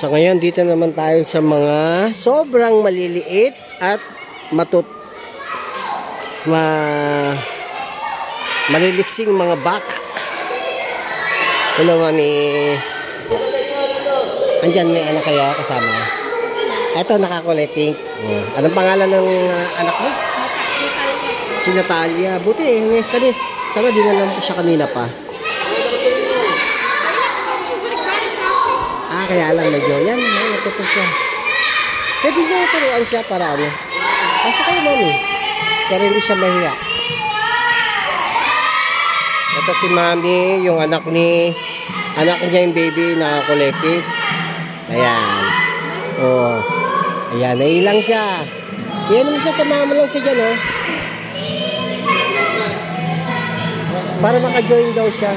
So ngayon dito naman tayo sa mga sobrang maliliit at maliliksing mga bata. Hello mami. Andyan may anak kayo kasama. Ito nakakolekting. Anong pangalan ng anak mo? Si Natalia. Buti sana dinalam ko siya kanina pa. Kaya lang medyo yan, natuto siya. Pwede nyo turuan siya para ano. Pasok kayo mami. Pero hindi siya mahiya. Ito si mami, yung anak niya yung baby nakakolekting. Ayan. Oh. Ayan, nailang siya. Iyan mo siya, sumama lang siya dyan, oh. Para maka-join daw siya.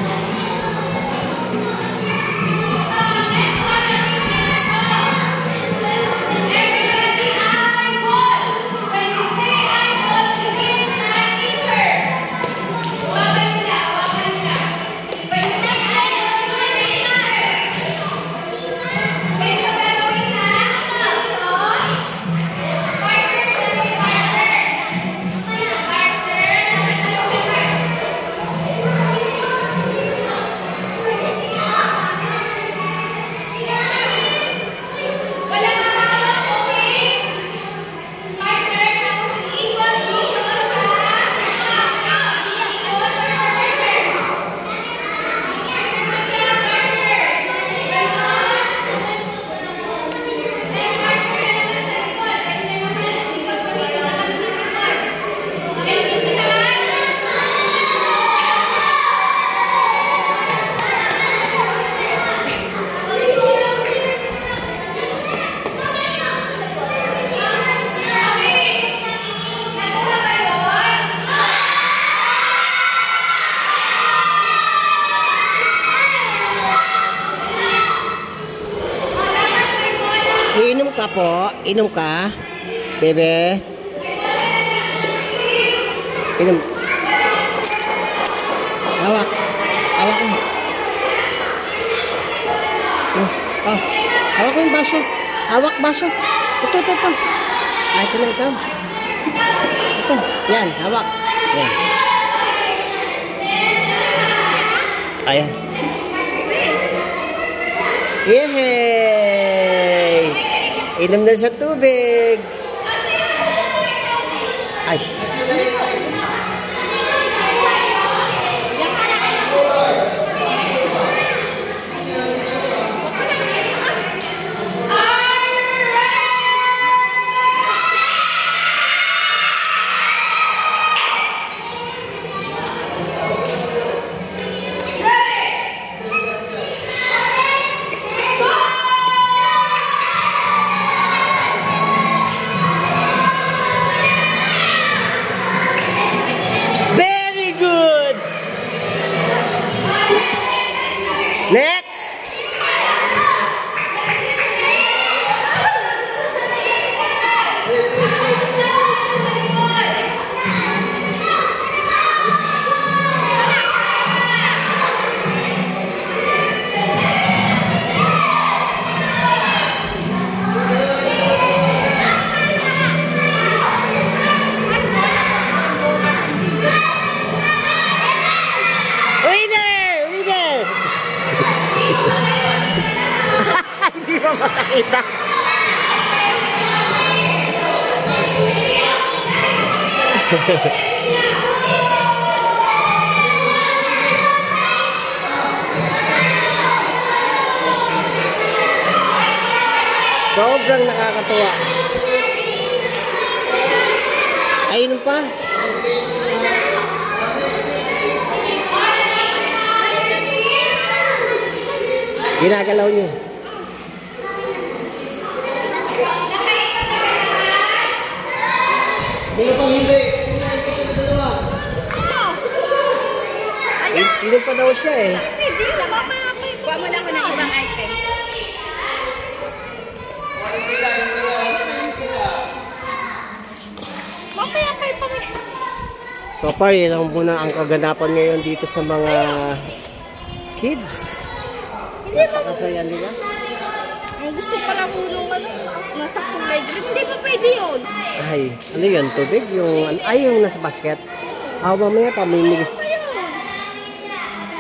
Inom ka po? Inom ka? Bebe? Inom. Hawak. Hawak mo. Oh. Hawak mo yung baso. Hawak baso. Ito. Ito na ito. Ito. Yan. Hawak. Yan. Ayan. Yehey! Inom na sa tubig. Ay. Next! Hindi ba makakita? Sobrang nakakatuwa. Ayun pa. Ginagalaw niyo. Inom pa daw siya eh. Kuha mo na ako ng ibang items. So far, yun lang muna ang kaganapan ngayon dito sa mga kids. Napakasaya nila. Ang gusto pala po nung nasa kulay green. Hindi pa pwede yun. Ay, ano yun? Tubig? Yung nasa basket? Mamaya pa, mamimigay.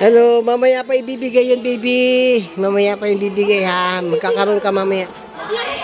Hello, mamaya pa ibibigay yun, baby. Mamaya pa ibibigay, ha? Magkakaroon ka mamaya. Yan ang